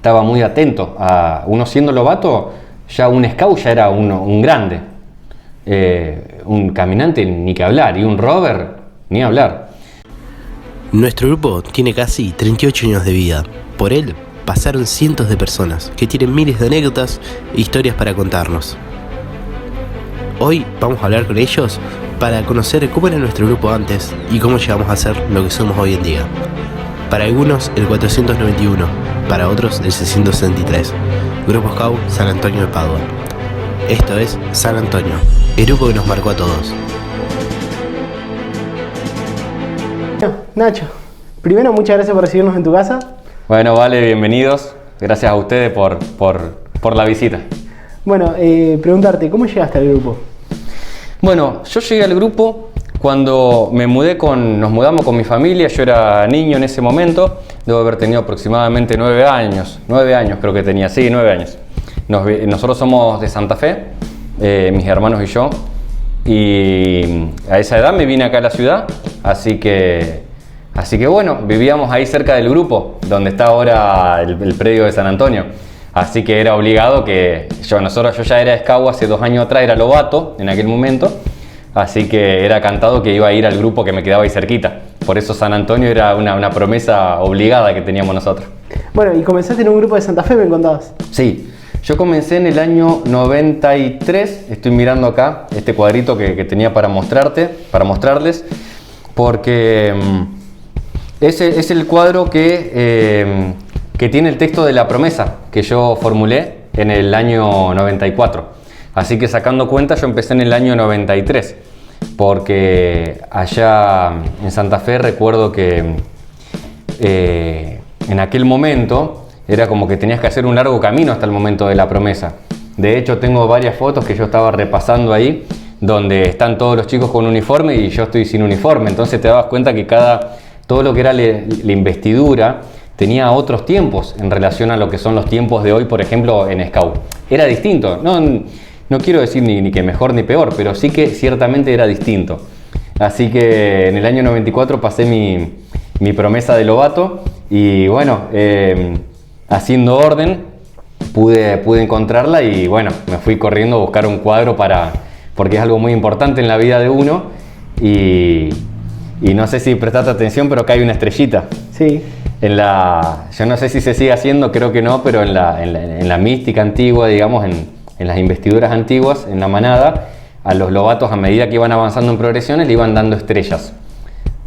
estaba muy atento a uno siendo lobato, ya un scout ya era un grande, un caminante ni que hablar, y un rover ni hablar. Nuestro grupo tiene casi 38 años de vida. Por él pasaron cientos de personas que tienen miles de anécdotas e historias para contarnos. Hoy vamos a hablar con ellos para conocer cómo era nuestro grupo antes y cómo llegamos a ser lo que somos hoy en día. Para algunos el 491, para otros el 663. Grupo Scout San Antonio de Padua. Esto es San Antonio, el grupo que nos marcó a todos. Nacho, primero muchas gracias por recibirnos en tu casa. Bueno, vale, bienvenidos. Gracias a ustedes por la visita. Bueno, preguntarte, ¿cómo llegaste al grupo? Bueno, yo llegué al grupo cuando nos mudamos con mi familia. Yo era niño en ese momento, debo haber tenido aproximadamente 9 años. 9 años creo que tenía, sí, 9 años. Nosotros somos de Santa Fe, mis hermanos y yo. Y a esa edad me vine acá a la ciudad, así que bueno, vivíamos ahí cerca del grupo, donde está ahora el predio de San Antonio. Así que era obligado que yo ya era scout hace 2 años atrás, era lobato en aquel momento, así que era cantado que iba a ir al grupo que me quedaba ahí cerquita. Por eso San Antonio era una promesa obligada que teníamos nosotros. Bueno, y comenzaste en un grupo de Santa Fe, me contabas. Sí, yo comencé en el año 93, estoy mirando acá este cuadrito que tenía para mostrarles, porque ese es el cuadro que tiene el texto de la promesa que yo formulé en el año 94. Así que sacando cuenta, yo empecé en el año 93, porque allá en Santa Fe recuerdo que en aquel momento era como que tenías que hacer un largo camino hasta el momento de la promesa. De hecho, tengo varias fotos que yo estaba repasando ahí, donde están todos los chicos con uniforme y yo estoy sin uniforme. Entonces te dabas cuenta que todo lo que era la investidura tenía otros tiempos en relación a lo que son los tiempos de hoy, por ejemplo, en Scout. Era distinto, no quiero decir ni que mejor ni peor, pero sí que ciertamente era distinto. Así que en el año 94 pasé mi promesa de lobato y bueno, haciendo orden pude encontrarla y bueno, me fui corriendo a buscar un cuadro porque es algo muy importante en la vida de uno y no sé si prestaste atención, pero acá hay una estrellita. Sí. Yo no sé si se sigue haciendo, creo que no, pero en la mística antigua, digamos, en las investiduras antiguas, en la manada, a los lobatos a medida que iban avanzando en progresiones le iban dando estrellas.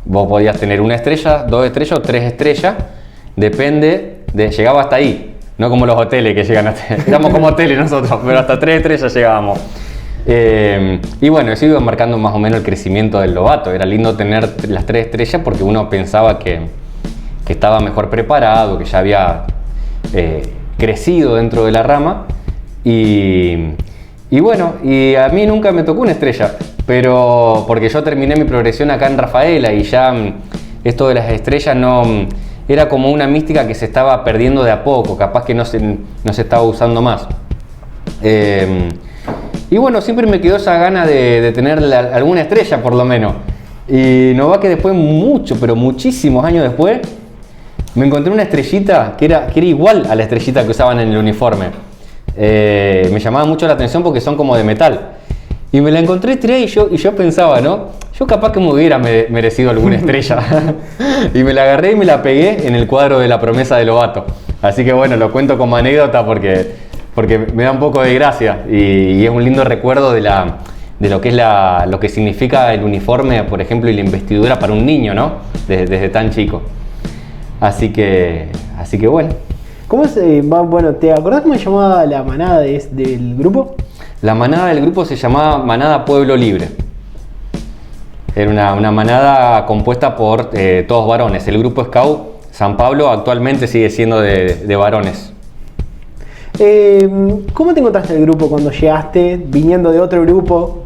Vos podías tener 1 estrella, 2 estrellas o 3 estrellas, llegaba hasta ahí, no como los hoteles que llegan éramos como hoteles nosotros, pero hasta 3 estrellas llegábamos. Y bueno, eso iba marcando más o menos el crecimiento del lobato. Era lindo tener las 3 estrellas porque uno pensaba que estaba mejor preparado, que ya había crecido dentro de la rama. Y bueno, y a mí nunca me tocó 1 estrella, pero porque yo terminé mi progresión acá en Rafaela y ya esto de las estrellas era como una mística que se estaba perdiendo de a poco, capaz que no se estaba usando más. Y bueno, siempre me quedó esa gana de tener alguna estrella por lo menos. Y no va que después pero muchísimos años después, me encontré una estrellita que era igual a la estrellita que usaban en el uniforme. Me llamaba mucho la atención porque son como de metal. Y me la encontré, tiré y yo pensaba, ¿no? Yo capaz que me hubiera merecido alguna estrella. Y me la agarré y me la pegué en el cuadro de la promesa de lobato. Así que bueno, lo cuento como anécdota porque me da un poco de gracia y es un lindo recuerdo de lo que es lo que significa el uniforme, por ejemplo, y la investidura para un niño, ¿no? Desde tan chico. Así que bueno. Bueno, ¿te acordás cómo se llamaba la manada del grupo? La manada del grupo se llamaba Manada Pueblo Libre. Era una manada compuesta por todos varones. El grupo Scout San Pablo actualmente sigue siendo de varones. ¿Cómo te encontraste el grupo cuando llegaste, viniendo de otro grupo?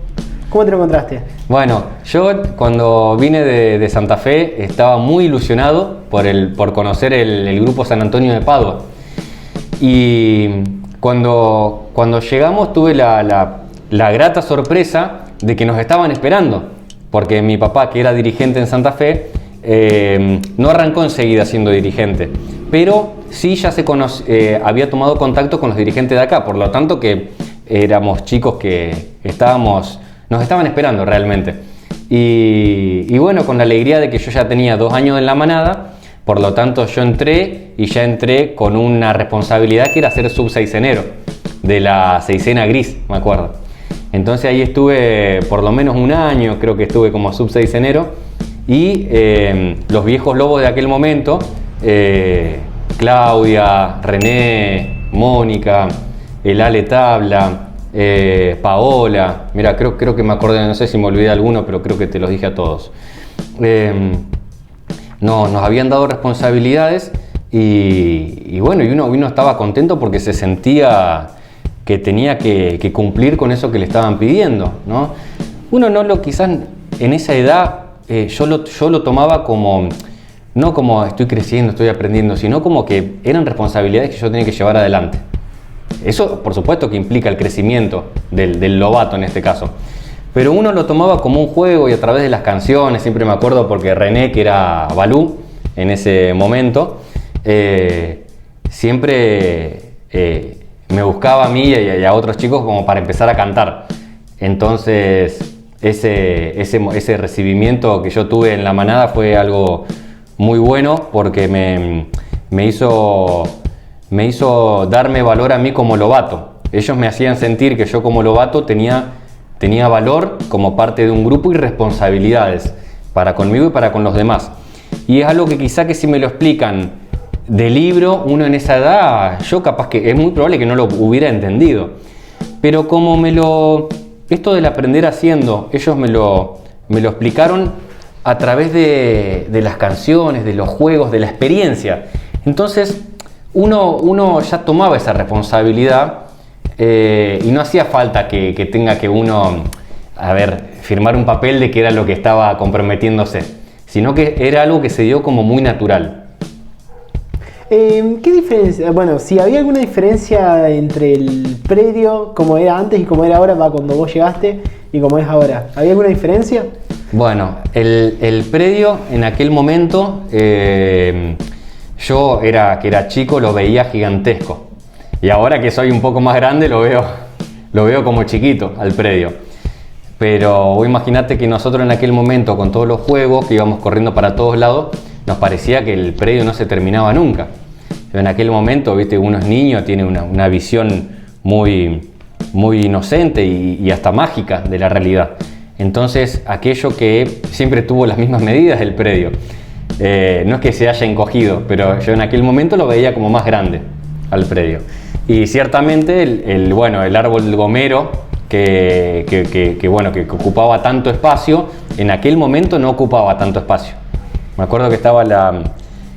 ¿Cómo te lo encontraste? Bueno, yo cuando vine de Santa Fe estaba muy ilusionado por conocer el grupo San Antonio de Padua. Y cuando llegamos tuve la grata sorpresa de que nos estaban esperando, porque mi papá, que era dirigente en Santa Fe, no arrancó enseguida siendo dirigente, pero sí ya había tomado contacto con los dirigentes de acá, por lo tanto que éramos chicos que nos estaban esperando realmente. Y bueno, con la alegría de que yo ya tenía 2 años en la manada, por lo tanto yo entré con una responsabilidad que era ser sub-seisenero de la seisena gris, me acuerdo. Entonces ahí estuve por lo menos 1 año, creo que estuve como sub-seisenero, y los viejos lobos de aquel momento, Claudia, René, Mónica, el Ale Tabla, Paola, mira, creo que me acordé, no sé si me olvidé alguno, pero creo que te los dije a todos. No, nos habían dado responsabilidades y bueno, y uno estaba contento porque se sentía que tenía que cumplir con eso que le estaban pidiendo, ¿no? Quizás en esa edad yo lo tomaba como, no como estoy creciendo, estoy aprendiendo, sino como que eran responsabilidades que yo tenía que llevar adelante. Eso, por supuesto, que implica el crecimiento del lobato en este caso. Pero uno lo tomaba como un juego y a través de las canciones, siempre me acuerdo porque René, que era Balú en ese momento, siempre me buscaba a mí y a otros chicos como para empezar a cantar. Entonces, ese recibimiento que yo tuve en la manada fue algo muy bueno porque me hizo darme valor a mí como lobato. Ellos me hacían sentir que yo como lobato tenía valor como parte de un grupo y responsabilidades para conmigo y para con los demás. Y es algo que quizá que si me lo explican de libro, uno en esa edad, yo capaz que es muy probable que no lo hubiera entendido. Pero como esto del aprender haciendo, ellos me lo explicaron a través de las canciones, de los juegos, de la experiencia. Entonces uno ya tomaba esa responsabilidad y no hacía falta que tenga que uno, firmar un papel de que era lo que estaba comprometiéndose, sino que era algo que se dio como muy natural. ¿Qué diferencia? Bueno, si había alguna diferencia entre el predio, como era antes y como era ahora, cuando vos llegaste, y como es ahora. ¿Había alguna diferencia? Bueno, el predio en aquel momento, yo que era chico, lo veía gigantesco. Y ahora que soy un poco más grande, lo veo como chiquito al predio. Pero vos imaginate que nosotros en aquel momento, con todos los juegos que íbamos corriendo para todos lados, nos parecía que el predio no se terminaba nunca. En aquel momento, viste, uno es niño, tiene una visión muy, muy inocente y hasta mágica de la realidad. Entonces, aquello que siempre tuvo las mismas medidas del predio, no es que se haya encogido, pero yo en aquel momento lo veía como más grande al predio. Y ciertamente el árbol del gomero, que ocupaba tanto espacio, en aquel momento no ocupaba tanto espacio. Me acuerdo que estaba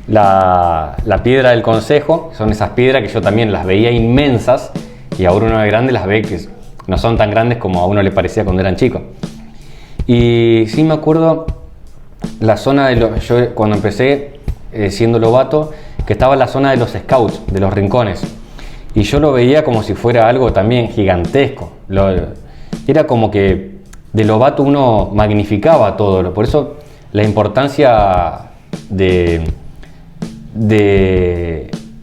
la piedra del consejo, son esas piedras que yo también las veía inmensas, y ahora uno de grande las ve que no son tan grandes como a uno le parecía cuando eran chicos. Y sí me acuerdo la zona yo cuando empecé siendo lobato, que estaba la zona de los scouts, de los rincones, y yo lo veía como si fuera algo también gigantesco. Era como que de lobato uno magnificaba todo, por eso la importancia de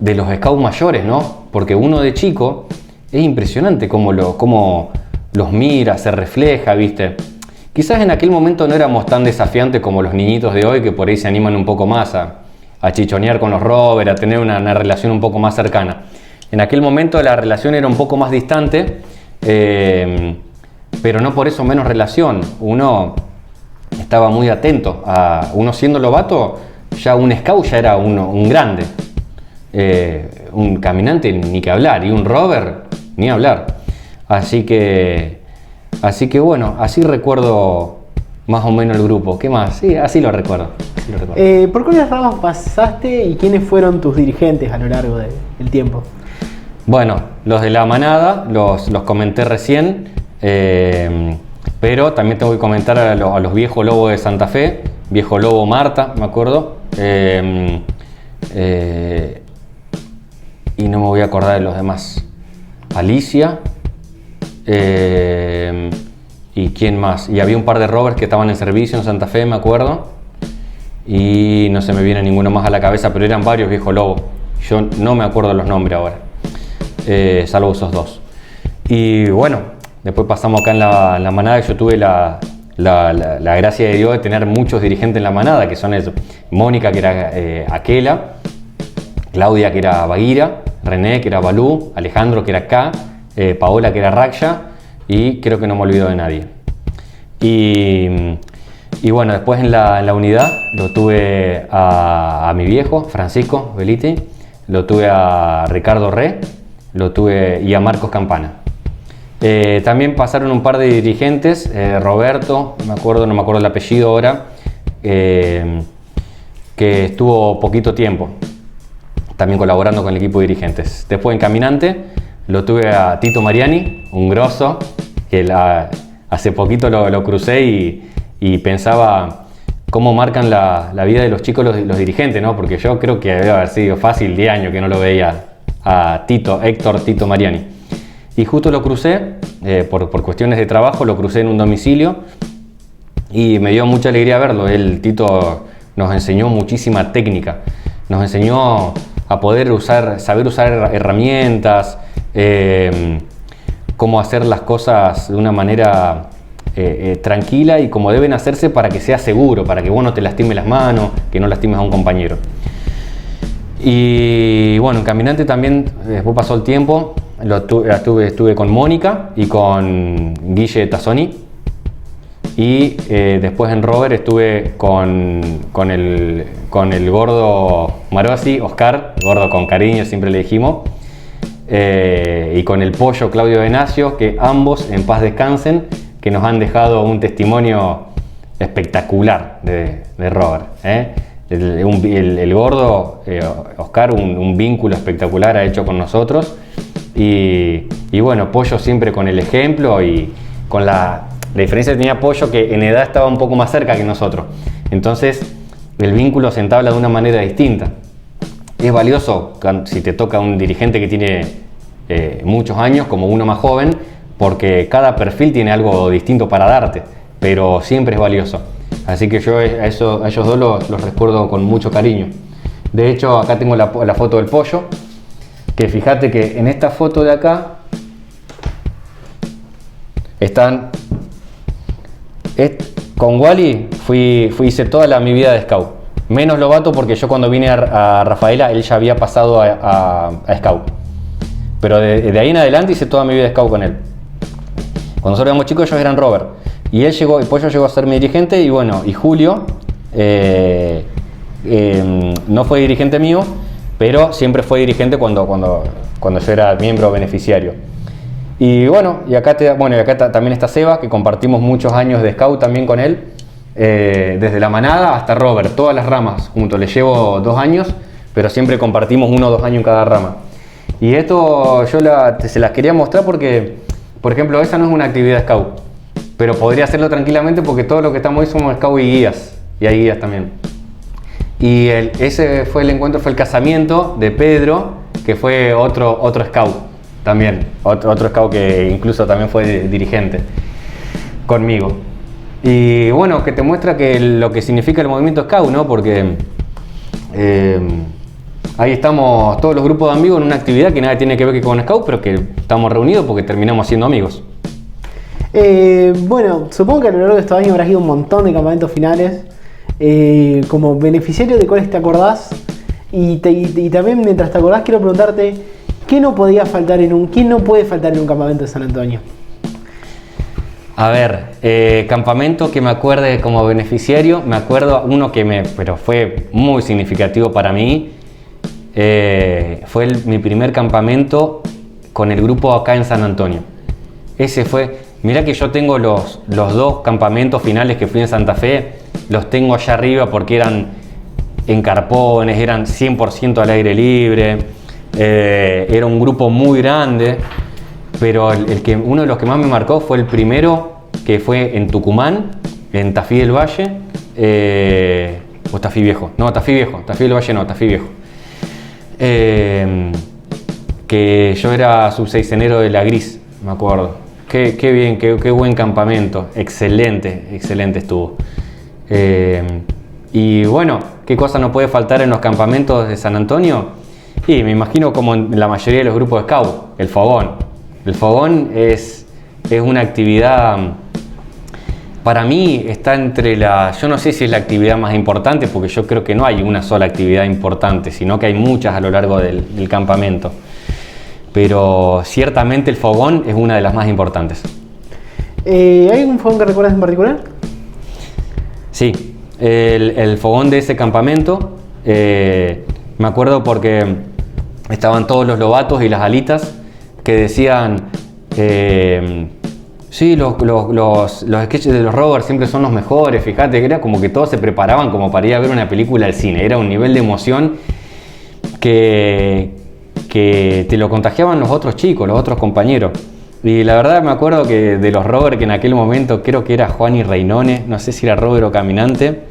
los scouts mayores, ¿no? Porque uno de chico es impresionante cómo los mira, se refleja, ¿viste? Quizás en aquel momento no éramos tan desafiantes como los niñitos de hoy, que por ahí se animan un poco más a chichonear con los rovers, a tener una relación un poco más cercana. En aquel momento la relación era un poco más distante, pero no por eso menos relación. Uno estaba muy atento uno siendo lobato, ya un scout ya era un grande, un caminante ni que hablar, y un rover ni hablar. Así que bueno, así recuerdo más o menos el grupo. ¿Qué más? Sí, así lo recuerdo. ¿Por cuáles ramas pasaste y quiénes fueron tus dirigentes a lo largo del tiempo? Bueno, los de la manada los comenté recién, pero también tengo que comentar a los viejos lobos de Santa Fe, viejo lobo Marta, me acuerdo, y no me voy a acordar de los demás. Alicia, y quién más, y había un par de rovers que estaban en servicio en Santa Fe, me acuerdo, y no se me viene ninguno más a la cabeza, pero eran varios viejos lobos. Yo no me acuerdo los nombres ahora, salvo esos dos. Y bueno, después pasamos acá en la manada, y yo tuve la gracia de Dios de tener muchos dirigentes en la manada, que son Mónica, que era Aquela, Claudia, que era Baguira, René, que era Balú, Alejandro, que era K, Paola, que era Raksha, y creo que no me olvido de nadie. Y bueno, después en la unidad lo tuve a mi viejo, Francisco Beliti, lo tuve a Ricardo Re, lo tuve y a Marcos Campana. También pasaron un par de dirigentes, Roberto, no me acuerdo el apellido ahora, que estuvo poquito tiempo, también colaborando con el equipo de dirigentes. Después en Caminante lo tuve a Tito Mariani, un grosso, que hace poquito lo crucé y pensaba cómo marcan la vida de los chicos los dirigentes, ¿no? Porque yo creo que debe haber sido fácil 10 años que no lo veía a Héctor Tito Mariani. Y justo lo crucé, por cuestiones de trabajo, lo crucé en un domicilio y me dio mucha alegría verlo. Tito nos enseñó muchísima técnica, nos enseñó a poder saber usar herramientas, cómo hacer las cosas de una manera tranquila y como deben hacerse para que sea seguro, para que vos no te lastimes las manos, que no lastimes a un compañero. Y bueno, en Caminante también, después pasó el tiempo, estuve con Mónica y con Guille Tazzoni. Y después en Rover estuve con el gordo Marosi, Oscar, gordo con cariño siempre le dijimos, y con el pollo Claudio Venacio, que ambos en paz descansen, que nos han dejado un testimonio espectacular de Rover. El gordo Oscar, un vínculo espectacular ha hecho con nosotros, y bueno, Pollo siempre con el ejemplo y con la diferencia que tenía Pollo, que en edad estaba un poco más cerca que nosotros, entonces el vínculo se entabla de una manera distinta. Es valioso si te toca un dirigente que tiene muchos años como uno más joven, porque cada perfil tiene algo distinto para darte, pero siempre es valioso. Así que yo a ellos dos los recuerdo con mucho cariño. De hecho, acá tengo la foto del Pollo, que fíjate que en esta foto de acá están... Con Wally hice toda mi vida de scout, menos Lobato, porque yo cuando vine a Rafaela él ya había pasado a scout, pero de ahí en adelante hice toda mi vida de scout con él. Cuando nosotros éramos chicos ellos eran Rover, y el Pollo llegó a ser mi dirigente, y bueno, y Julio no fue dirigente mío, pero siempre fue dirigente cuando yo era miembro beneficiario. Y bueno, y acá también está Seba, que compartimos muchos años de scout también con él, desde la manada hasta Rover, todas las ramas juntos. Le llevo 2 años, pero siempre compartimos 1 o 2 años en cada rama. Y esto yo se las quería mostrar porque, por ejemplo, esa no es una actividad scout, pero podría hacerlo tranquilamente porque todos los que estamos ahí somos scout y guías, y hay guías también. Y ese fue el casamiento de Pedro, que fue otro scout. También, otro scout que incluso también fue dirigente conmigo. Y bueno, que te muestra lo que significa el movimiento scout, ¿no? Porque ahí estamos todos los grupos de amigos en una actividad que nada tiene que ver con scout, pero que estamos reunidos porque terminamos siendo amigos. Bueno, supongo que a lo largo de estos años habrás ido a un montón de campamentos finales. Como beneficiario, ¿de cuáles te acordás? Y también, mientras te acordás, quiero preguntarte, ¿quién no puede faltar en un campamento de San Antonio? A ver, campamento que me acuerde como beneficiario, me acuerdo uno pero fue muy significativo para mí. Fue mi primer campamento con el grupo acá en San Antonio. Ese fue, mirá que yo tengo los 2 campamentos finales que fui en Santa Fe, los tengo allá arriba porque eran en carpones, eran 100% al aire libre. Era un grupo muy grande, pero uno de los que más me marcó fue el primero, que fue en Tucumán, en Tafí del Valle, o Tafí Viejo, no, Tafí Viejo, Tafí del Valle no, Tafí Viejo, que yo era subseisenero de la Gris, me acuerdo. Qué bien, qué buen campamento, excelente estuvo. Y bueno, qué cosa no puede faltar en los campamentos de San Antonio. Y me imagino como en la mayoría de los grupos de scout, el fogón. El fogón es una actividad, para mí está entre yo no sé si es la actividad más importante, porque yo creo que no hay una sola actividad importante, sino que hay muchas a lo largo del campamento. Pero ciertamente el fogón es una de las más importantes. ¿Hay algún fogón que recuerdas en particular? Sí, el fogón de ese campamento, me acuerdo porque estaban todos los lobatos y las alitas que decían, sí, los sketches de los Rovers siempre son los mejores, fíjate, que era como que todos se preparaban como para ir a ver una película al cine, era un nivel de emoción que te lo contagiaban los otros chicos, los otros compañeros. Y la verdad me acuerdo que de los Rovers, que en aquel momento creo que era Juan y Reinone, no sé si era Rover o Caminante,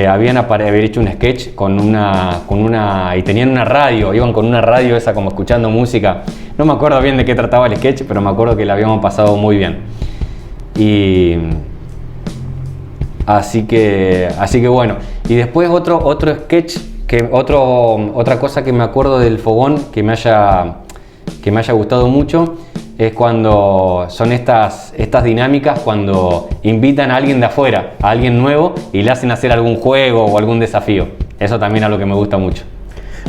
habían hecho un sketch y tenían una radio, iban con una radio esa como escuchando música. No me acuerdo bien de qué trataba el sketch, pero me acuerdo que la habíamos pasado muy bien. Y así que bueno. Y después otro sketch, otra cosa que me acuerdo del fogón que me haya gustado mucho, es cuando son estas dinámicas, cuando invitan a alguien de afuera, a alguien nuevo, y le hacen hacer algún juego o algún desafío. Eso también es algo que me gusta mucho.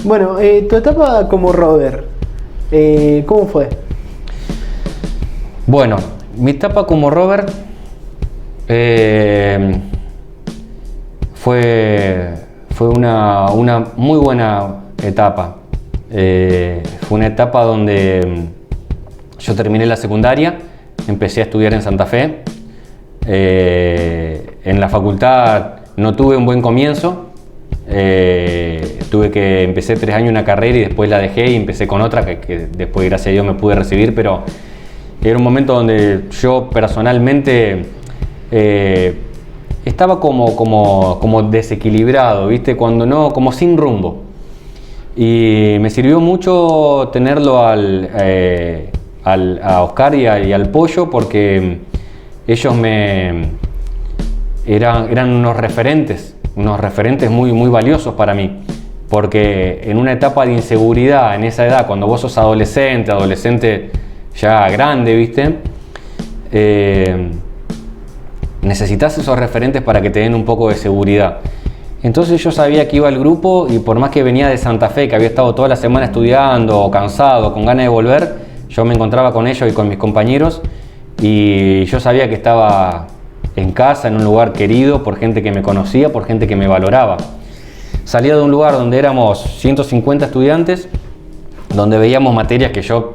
Bueno, tu etapa como rover, ¿cómo fue? Bueno, mi etapa como rover fue una muy buena etapa. Fue una etapa donde yo terminé la secundaria, empecé a estudiar en Santa Fe. En la facultad no tuve un buen comienzo. Empecé 3 años una carrera y después la dejé y empecé con otra que después, gracias a Dios, me pude recibir, pero era un momento donde yo personalmente estaba como desequilibrado, ¿viste? Como sin rumbo. Y me sirvió mucho tenerlo a Oscar y al Pollo, porque ellos eran unos referentes muy, muy valiosos para mí, porque en una etapa de inseguridad, en esa edad, cuando vos sos adolescente ya grande, ¿viste? Necesitas esos referentes para que te den un poco de seguridad. Entonces yo sabía que iba al grupo, y por más que venía de Santa Fe, que había estado toda la semana estudiando, cansado, con ganas de volver, yo me encontraba con ellos y con mis compañeros, y yo sabía que estaba en casa, en un lugar querido, por gente que me conocía, por gente que me valoraba. Salía de un lugar donde éramos 150 estudiantes, donde veíamos materias que yo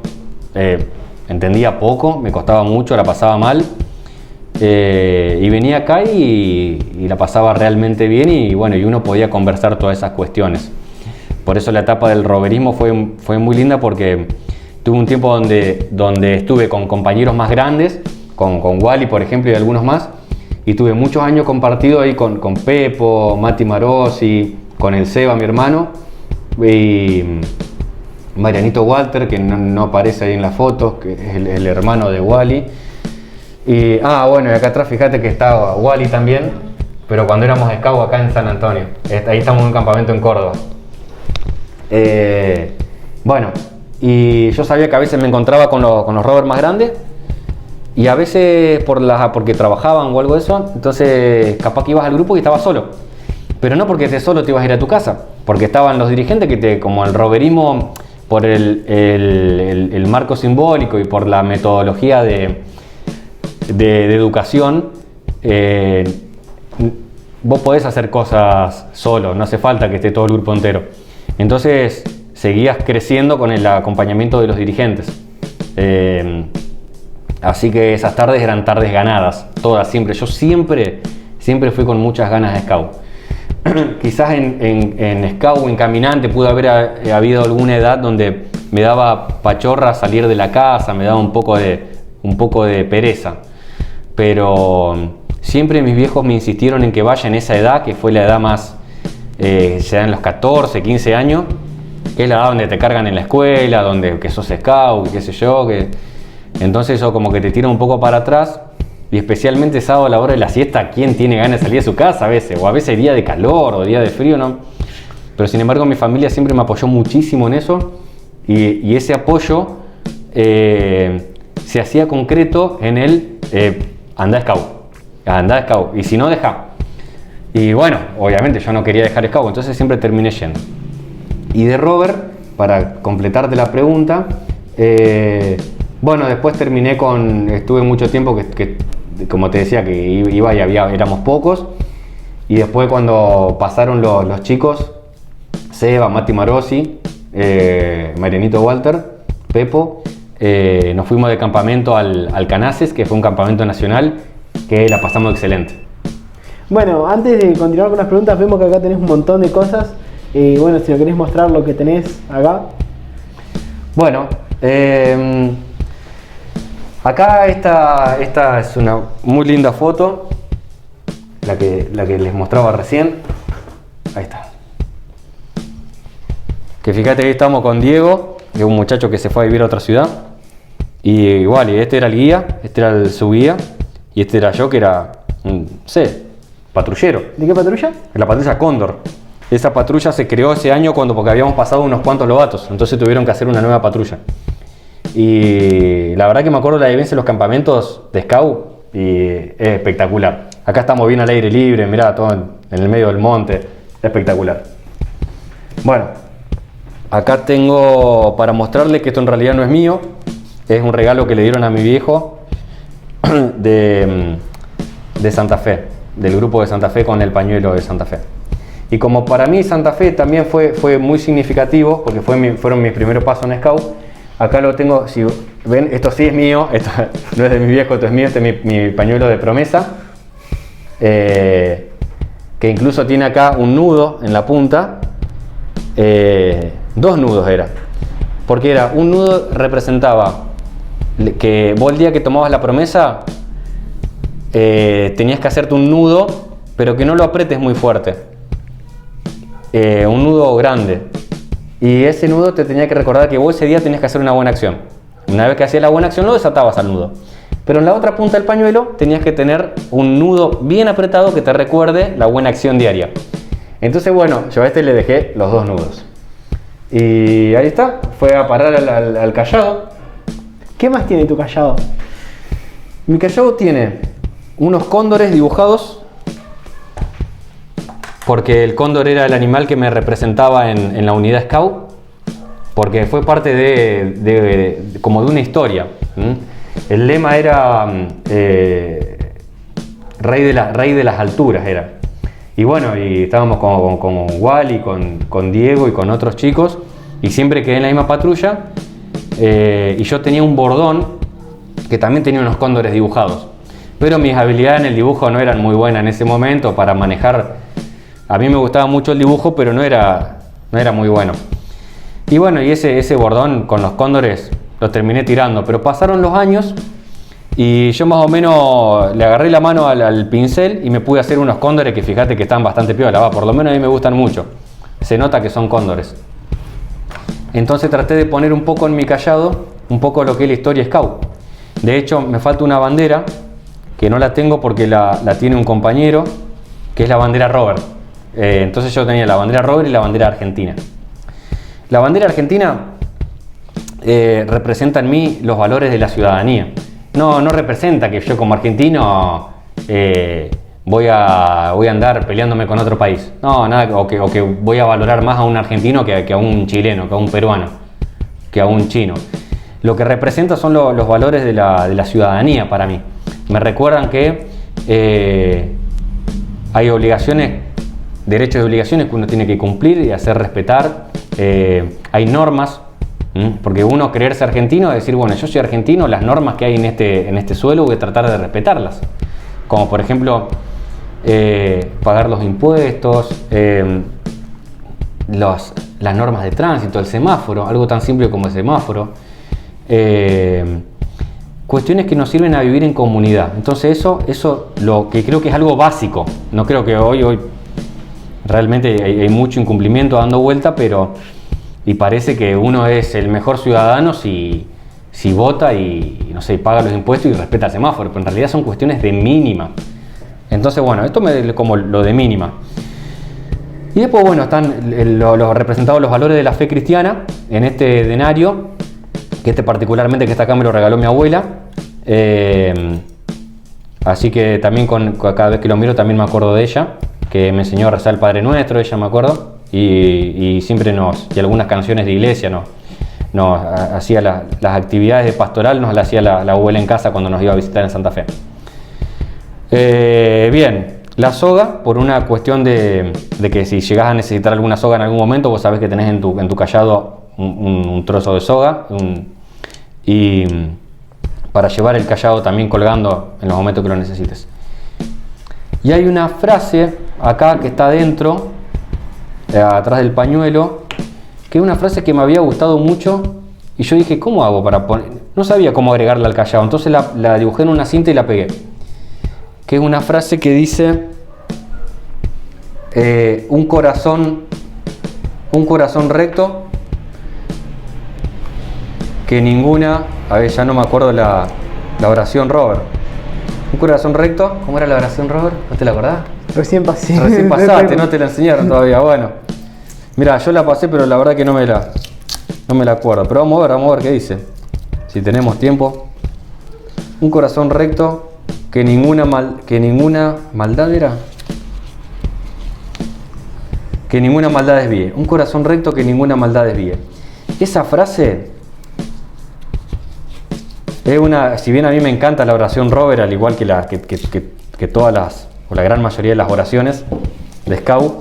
entendía poco, me costaba mucho, la pasaba mal, y venía acá y la pasaba realmente bien, y bueno, y uno podía conversar todas esas cuestiones. Por eso la etapa del roverismo fue muy linda, porque tuve un tiempo donde estuve con compañeros más grandes, con Wally, por ejemplo, y algunos más, y tuve muchos años compartido ahí con Pepo, Mati Marosi, con el Seba, mi hermano, y Marianito Walter, que no aparece ahí en las fotos, que es el hermano de Wally. Y bueno, y acá atrás fíjate que está Wally también, pero cuando éramos scout acá en San Antonio. Ahí estamos en un campamento en Córdoba. Bueno, y yo sabía que a veces me encontraba con los rovers más grandes, y a veces porque trabajaban o algo de eso, entonces capaz que ibas al grupo y estabas solo. Pero no porque estés solo te ibas a ir a tu casa, porque estaban los dirigentes como el roverismo, por el marco simbólico y por la metodología de educación, vos podés hacer cosas solo, no hace falta que esté todo el grupo entero. Entonces seguías creciendo con el acompañamiento de los dirigentes. Así que esas tardes eran tardes ganadas, todas, siempre. Yo siempre fui con muchas ganas de scout. Quizás en scout o en caminante pudo haber habido alguna edad donde me daba pachorra salir de la casa, me daba un poco de pereza. Pero siempre mis viejos me insistieron en que vaya en esa edad, que fue la edad más, se da en los 14, 15 años, que es la edad donde te cargan en la escuela, que sos scout, qué sé yo, entonces eso como que te tira un poco para atrás, y especialmente sábado a la hora de la siesta, ¿quién tiene ganas de salir de su casa a veces? O a veces día de calor o día de frío, ¿no? pero sin embargo mi familia siempre me apoyó muchísimo en eso y ese apoyo se hacía concreto en el andá scout, y si no, deja. Y bueno, obviamente yo no quería dejar scout, entonces siempre terminé yendo. Y de Robert, para completarte la pregunta, bueno, después estuve mucho tiempo que como te decía, que iba y éramos pocos, y después cuando pasaron los chicos, Seba, Mati Marosi, Marianito Walter, Pepo, nos fuimos de campamento al Canaces, que fue un campamento nacional, que la pasamos excelente. Bueno, antes de continuar con las preguntas, vemos que acá tenés un montón de cosas. Bueno, si nos querés mostrar lo que tenés acá. Bueno, acá esta es una muy linda foto, la que les mostraba recién. Ahí está. Que fíjate, ahí estamos con Diego, que es un muchacho que se fue a vivir a otra ciudad. Y igual, este era el guía, este era el subguía, y este era yo, que era un, no sé, patrullero. ¿De qué patrulla? La patrulla Cóndor. Esa patrulla se creó ese año porque habíamos pasado unos cuantos lobatos, entonces tuvieron que hacer una nueva patrulla. Y la verdad que me acuerdo la vivencia en los campamentos de scout y es espectacular. Acá estamos bien al aire libre, mirá, todo en el medio del monte, espectacular. Bueno, acá tengo para mostrarles que esto en realidad no es mío, es un regalo que le dieron a mi viejo de Santa Fe, del grupo de Santa Fe, con el pañuelo de Santa Fe. Y como para mí Santa Fe también fue muy significativo, porque fueron mis primeros pasos en scout, acá lo tengo, si ven, esto sí es mío, esto no es de mi viejo, esto es mío, este es mi pañuelo de promesa, que incluso tiene acá un nudo en la punta, 2 nudos era, porque era un nudo representaba que vos el día que tomabas la promesa tenías que hacerte un nudo, pero que no lo apretes muy fuerte, un nudo grande, y ese nudo te tenía que recordar que vos ese día tenías que hacer una buena acción. Una vez que hacías la buena acción lo desatabas al nudo, pero en la otra punta del pañuelo tenías que tener un nudo bien apretado que te recuerde la buena acción diaria. Entonces bueno, yo a este le dejé los 2 nudos y ahí está, fue a parar al cayado. ¿Qué más tiene tu cayado? Mi cayado tiene unos cóndores dibujados, porque el cóndor era el animal que me representaba en la unidad scout, porque fue parte como de una historia. El lema era rey de las alturas era. Y bueno, y estábamos con Wally, con Diego y con otros chicos, y siempre quedé en la misma patrulla, y yo tenía un bordón que también tenía unos cóndores dibujados, pero mis habilidades en el dibujo no eran muy buenas en ese momento para manejar. A mí me gustaba mucho el dibujo, pero no era muy bueno. Y bueno, y ese bordón con los cóndores lo terminé tirando, pero pasaron los años y yo más o menos le agarré la mano al pincel y me pude hacer unos cóndores que fíjate que están bastante piola, por lo menos a mí me gustan mucho. Se nota que son cóndores. Entonces traté de poner un poco en mi cayado, un poco lo que es la historia scout. De hecho, me falta una bandera, que no la tengo porque la tiene un compañero, que es la bandera Robert. Entonces yo tenía la bandera Robert y la bandera argentina. La bandera argentina representa en mí los valores de la ciudadanía. No representa que yo como argentino voy a andar peleándome con otro país. No, nada, o que voy a valorar más a un argentino que a un chileno, que a un peruano, que a un chino. Lo que representa son los valores de la ciudadanía para mí. Me recuerdan que hay obligaciones, derechos y obligaciones que uno tiene que cumplir y hacer respetar. Hay normas, porque uno creerse argentino es decir, bueno, yo soy argentino, las normas que hay en este suelo voy a tratar de respetarlas. Como por ejemplo, pagar los impuestos, las normas de tránsito, el semáforo, algo tan simple como el semáforo. Cuestiones que nos sirven a vivir en comunidad. Entonces eso lo que creo que es algo básico. No creo que hoy realmente hay mucho incumplimiento dando vuelta, y parece que uno es el mejor ciudadano si vota y no sé, paga los impuestos y respeta el semáforo, pero en realidad son cuestiones de mínima. Entonces bueno, esto como lo de mínima. Y después, bueno, están los representados los valores de la fe cristiana en este denario, que particularmente que está acá me lo regaló mi abuela. Así que también cada vez que lo miro también me acuerdo de ella, que me enseñó a rezar el Padre Nuestro, ella me acuerdo, y siempre y algunas canciones de iglesia nos hacía las actividades de pastoral, nos las hacía la abuela en casa cuando nos iba a visitar en Santa Fe. Bien, la soga, por una cuestión de que si llegás a necesitar alguna soga en algún momento, vos sabés que tenés en tu cayado un trozo de soga, y para llevar el cayado también colgando en los momentos que lo necesites. Y hay una frase acá que está dentro, atrás del pañuelo, que es una frase que me había gustado mucho, y yo dije, ¿cómo hago para poner? No sabía cómo agregarla al cayado, entonces la dibujé en una cinta y la pegué. Que es una frase que dice, un corazón recto, que ninguna, a ver, ya no me acuerdo la oración, Robert. Un corazón recto, ¿cómo era la oración, Robert? ¿No te la acordás? Recién pasé. Recién pasaste, no te la enseñaron todavía, bueno. Mira, yo la pasé, pero la verdad que no me la acuerdo. Pero vamos a ver qué dice. Si tenemos tiempo. Un corazón recto, que ninguna maldad era. Que ninguna maldad desvíe. Un corazón recto que ninguna maldad desvíe. Esa frase es si bien a mí me encanta la oración Robert, al igual que todas o la gran mayoría de las oraciones de Scout,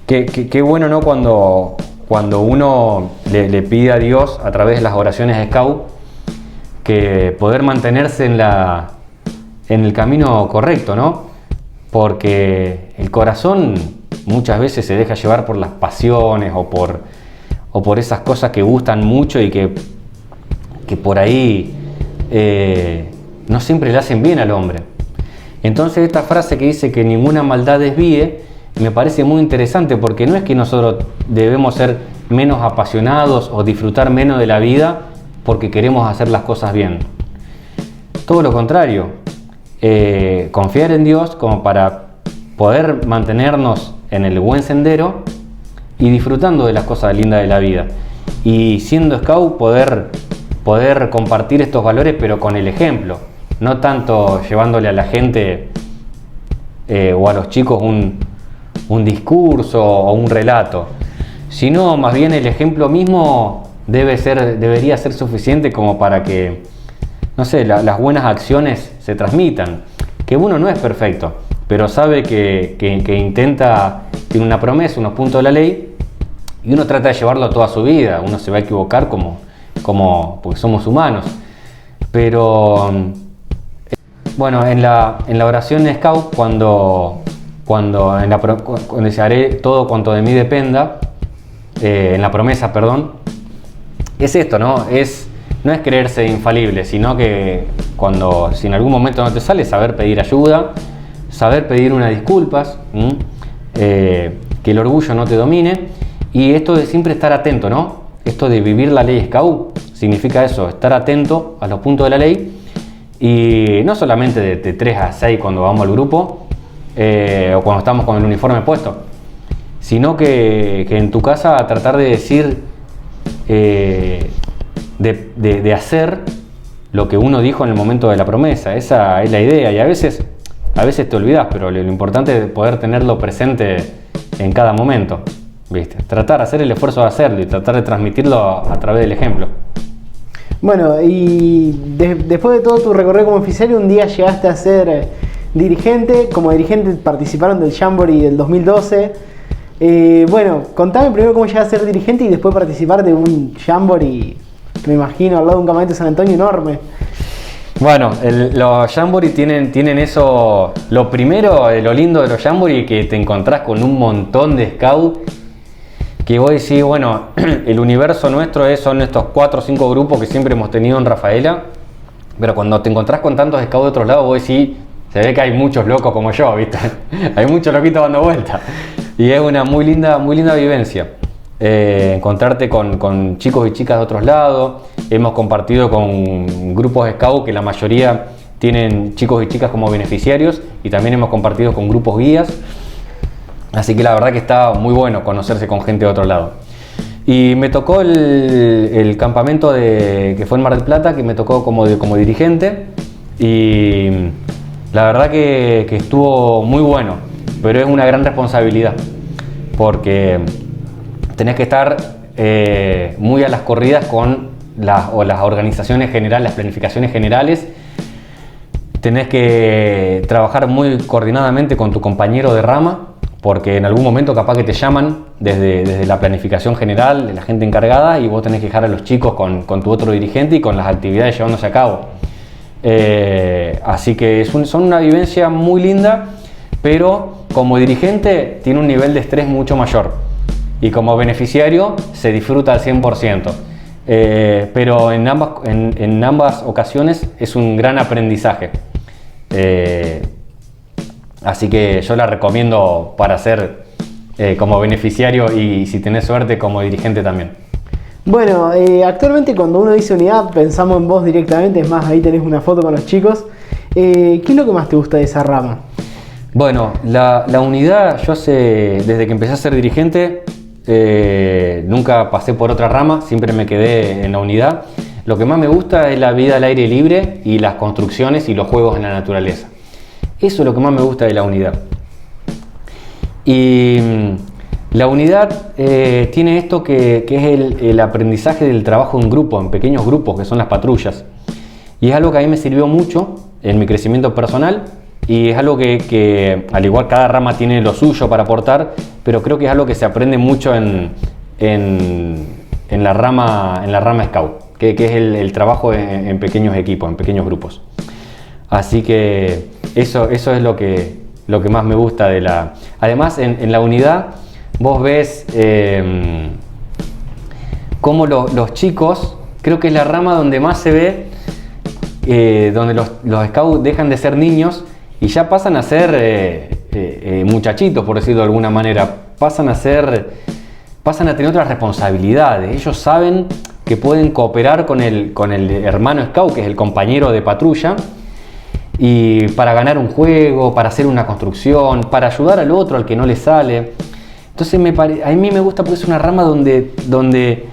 qué bueno, ¿no? Cuando uno le pide a Dios a través de las oraciones de Scout que poder mantenerse en el camino correcto, ¿no? Porque el corazón muchas veces se deja llevar por las pasiones o por esas cosas que gustan mucho y que por ahí no siempre le hacen bien al hombre. Entonces esta frase que dice que ninguna maldad desvíe me parece muy interesante, porque no es que nosotros debemos ser menos apasionados o disfrutar menos de la vida porque queremos hacer las cosas bien. Todo lo contrario, confiar en Dios como para poder mantenernos en el buen sendero y disfrutando de las cosas lindas de la vida. Y siendo Scout poder compartir estos valores, pero con el ejemplo, no tanto llevándole a la gente o a los chicos un discurso o un relato, sino más bien el ejemplo mismo debería ser suficiente como para que, no sé, las buenas acciones se transmitan. Que uno no es perfecto, pero sabe que tiene una promesa, unos puntos de la ley, y uno trata de llevarlo toda su vida. Uno se va a equivocar porque somos humanos. Pero bueno, en la oración de Scout, cuando dice haré todo cuanto de mí dependa, en la promesa, perdón, es esto, ¿no? No es creerse infalible, sino que si en algún momento no te sale, saber pedir ayuda, saber pedir unas disculpas, que el orgullo no te domine, y esto de siempre estar atento, ¿no? Esto de vivir la ley Scout significa eso, estar atento a los puntos de la ley, y no solamente de 3 a 6 cuando vamos al grupo, o cuando estamos con el uniforme puesto, sino que en tu casa tratar de decir, de hacer lo que uno dijo en el momento de la promesa. Esa es la idea, y a veces te olvidas, pero lo importante es poder tenerlo presente en cada momento, ¿viste? Hacer el esfuerzo de hacerlo y tratar de transmitirlo a través del ejemplo. Bueno, y después de todo tu recorrido como oficial, un día llegaste a ser dirigente. Como dirigente participaron del Jamboree del 2012. Bueno, contame primero cómo llegaste a ser dirigente y después participar de un Jamboree, me imagino, al lado de un campamento de San Antonio enorme. Bueno, los Jamboree tienen eso. Lo primero, lo lindo de los Jamboree, que te encontrás con un montón de scouts que vos decís, bueno, el universo nuestro son estos 4 o 5 grupos que siempre hemos tenido en Rafaela, pero cuando te encontrás con tantos scouts de otros lados, vos decís, se ve que hay muchos locos como yo, ¿viste? Hay muchos loquitos dando vueltas. Y es una muy linda vivencia. Encontrarte con chicos y chicas de otros lados. Hemos compartido con grupos de Scout que la mayoría tienen chicos y chicas como beneficiarios, y también hemos compartido con grupos guías. Así que la verdad que está muy bueno conocerse con gente de otro lado. Y me tocó el campamento que fue en Mar del Plata, que me tocó como dirigente. Y la verdad que estuvo muy bueno, pero es una gran responsabilidad, porque tenés que estar muy a las corridas con las organizaciones generales, las planificaciones generales. Tenés que trabajar muy coordinadamente con tu compañero de rama, porque en algún momento capaz que te llaman desde la planificación general, de la gente encargada, y vos tenés que dejar a los chicos con tu otro dirigente y con las actividades llevándose a cabo. Así que son una vivencia muy linda, pero como dirigente tiene un nivel de estrés mucho mayor, y como beneficiario se disfruta al 100%. Pero en ambas ocasiones es un gran aprendizaje. Así que yo la recomiendo para ser como beneficiario y, si tenés suerte, como dirigente también. Bueno, actualmente cuando uno dice unidad pensamos en vos directamente, es más, ahí tenés una foto con los chicos. ¿Qué es lo que más te gusta de esa rama? Bueno, la unidad, desde que empecé a ser dirigente, nunca pasé por otra rama, siempre me quedé en la unidad. Lo que más me gusta es la vida al aire libre y las construcciones y los juegos en la naturaleza. Eso es lo que más me gusta de la unidad. Y la unidad tiene esto que es el aprendizaje del trabajo en grupo, en pequeños grupos, que son las patrullas. Y es algo que a mí me sirvió mucho en mi crecimiento personal, y es algo que al igual cada rama tiene lo suyo para aportar, pero creo que es algo que se aprende mucho en la rama Scout, que es el trabajo en pequeños equipos, en pequeños grupos. Así que eso es lo que más me gusta de la... Además, en la unidad vos ves cómo los chicos, creo que es la rama donde más se ve, donde los scouts dejan de ser niños y ya pasan a ser muchachitos, por decirlo de alguna manera. Pasan a tener otras responsabilidades. Ellos saben que pueden cooperar con el hermano scout, que es el compañero de patrulla, y para ganar un juego, para hacer una construcción, para ayudar al otro, al que no le sale. Entonces a mí me gusta porque es una rama donde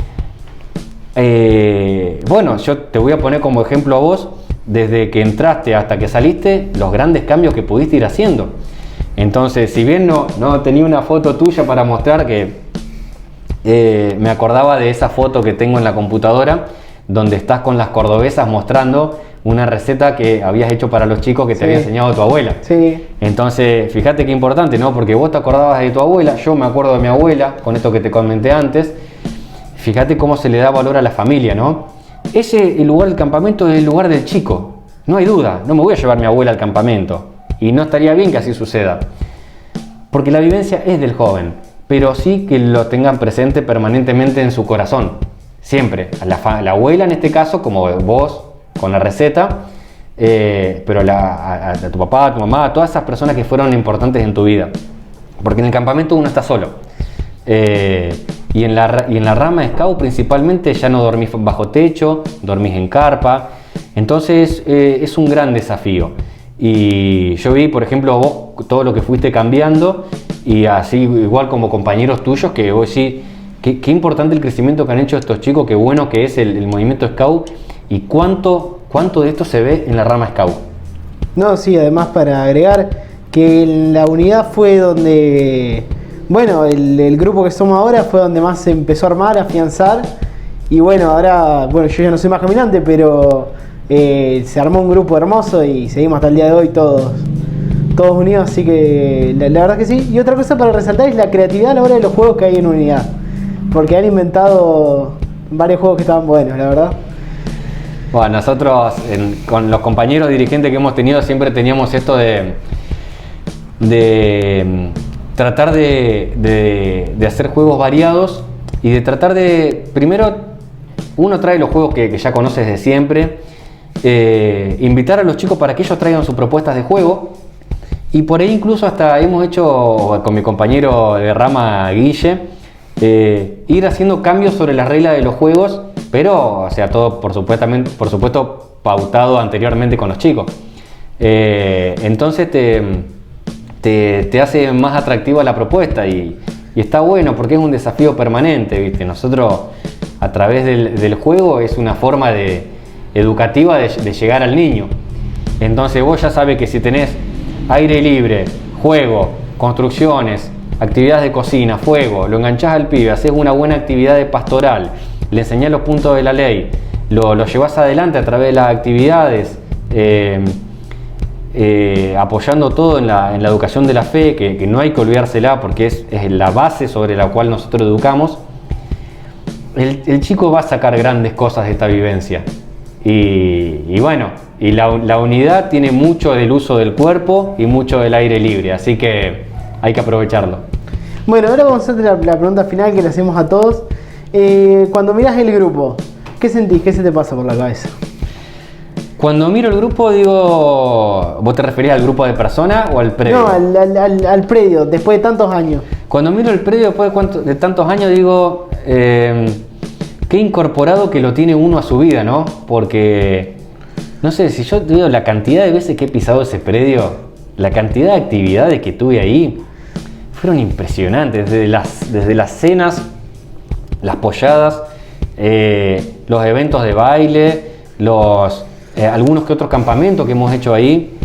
bueno, yo te voy a poner como ejemplo a vos, desde que entraste hasta que saliste, los grandes cambios que pudiste ir haciendo. Entonces, si bien no tenía una foto tuya para mostrar, que me acordaba de esa foto que tengo en la computadora, donde estás con las cordobesas mostrando una receta que habías hecho para los chicos que te había enseñado tu abuela. Sí. Entonces, fíjate qué importante, ¿no? Porque vos te acordabas de tu abuela, yo me acuerdo de mi abuela, con esto que te comenté antes. Fíjate cómo se le da valor a la familia, ¿no? El lugar del campamento es el lugar del chico, no hay duda. No me voy a llevar a mi abuela al campamento, y no estaría bien que así suceda, porque la vivencia es del joven, pero sí que lo tengan presente permanentemente en su corazón, siempre. A la abuela en este caso, como vos con la receta, pero a tu papá, a tu mamá, a todas esas personas que fueron importantes en tu vida, porque en el campamento uno está solo. Y en la rama Scout principalmente ya no dormís bajo techo, dormís en carpa. Entonces es un gran desafío. Y yo vi, por ejemplo, vos todo lo que fuiste cambiando, y así igual como compañeros tuyos, que vos decís, qué importante el crecimiento que han hecho estos chicos, qué bueno que es el movimiento Scout, y cuánto de esto se ve en la rama Scout. No, sí, además para agregar que la unidad fue donde... Bueno, el grupo que somos ahora fue donde más se empezó a armar, a afianzar. Y bueno, ahora, yo ya no soy más caminante, pero se armó un grupo hermoso y seguimos hasta el día de hoy todos unidos. Así que la verdad que sí. Y otra cosa para resaltar es la creatividad a la hora de los juegos que hay en unidad, porque han inventado varios juegos que estaban buenos, la verdad. Bueno, nosotros con los compañeros dirigentes que hemos tenido siempre teníamos esto de tratar de hacer juegos variados, y de tratar de, primero, uno trae los juegos que ya conoces de siempre, invitar a los chicos para que ellos traigan sus propuestas de juego, y por ahí incluso hasta hemos hecho con mi compañero de rama Guille, ir haciendo cambios sobre las reglas de los juegos, pero o sea, todo por supuesto pautado anteriormente con los chicos. Entonces te hace más atractiva la propuesta y está bueno porque es un desafío permanente, ¿viste? Nosotros a través del juego es una forma educativa de llegar al niño. Entonces vos ya sabes que si tenés aire libre, juego, construcciones, actividades de cocina, fuego, lo enganchás al pibe, haces una buena actividad de pastoral, le enseñás los puntos de la ley, lo llevas adelante a través de las actividades, apoyando todo en la educación de la fe, que no hay que olvidársela porque es la base sobre la cual nosotros educamos. El chico va a sacar grandes cosas de esta vivencia y bueno, y la unidad tiene mucho del uso del cuerpo y mucho del aire libre, así que hay que aprovecharlo. Bueno, ahora vamos a hacer la pregunta final que le hacemos a todos. Cuando mirás el grupo, ¿qué sentís? ¿Qué se te pasa por la cabeza? Cuando miro el grupo digo, ¿vos te referís al grupo de personas o al predio? No, al predio, después de tantos años. Cuando miro el predio después de tantos años digo, qué incorporado que lo tiene uno a su vida, ¿no? Porque, no sé, si yo te digo la cantidad de veces que he pisado ese predio, la cantidad de actividades que tuve ahí, fueron impresionantes, desde las cenas, las polladas, los eventos de baile, algunos que otros campamentos que hemos hecho ahí,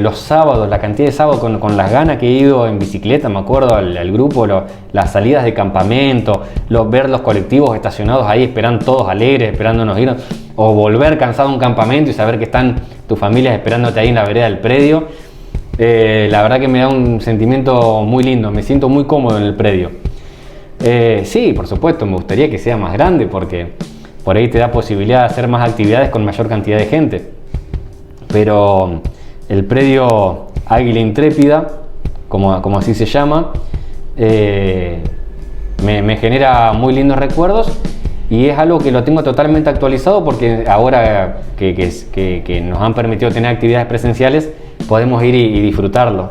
los sábados, la cantidad de sábados con las ganas que he ido en bicicleta, me acuerdo al grupo, las salidas de campamento, ver los colectivos estacionados ahí, esperando todos alegres, esperándonos irnos, o volver cansado a un campamento y saber que están tus familias esperándote ahí en la vereda del predio. La verdad que me da un sentimiento muy lindo, me siento muy cómodo en el predio. Sí, por supuesto, me gustaría que sea más grande porque por ahí te da posibilidad de hacer más actividades con mayor cantidad de gente. Pero el predio Águila Intrépida, como así se llama, me genera muy lindos recuerdos y es algo que lo tengo totalmente actualizado porque ahora que nos han permitido tener actividades presenciales, podemos ir y disfrutarlo.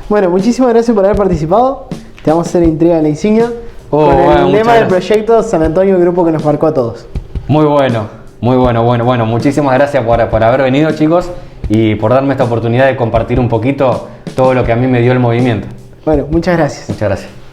Bueno, muchísimas gracias por haber participado. Te vamos a hacer entrega de la insignia con el lema del proyecto San Antonio, grupo que nos marcó a todos. Muy bueno, bueno. Muchísimas gracias por haber venido, chicos, y por darme esta oportunidad de compartir un poquito todo lo que a mí me dio el movimiento. Bueno, muchas gracias. Muchas gracias.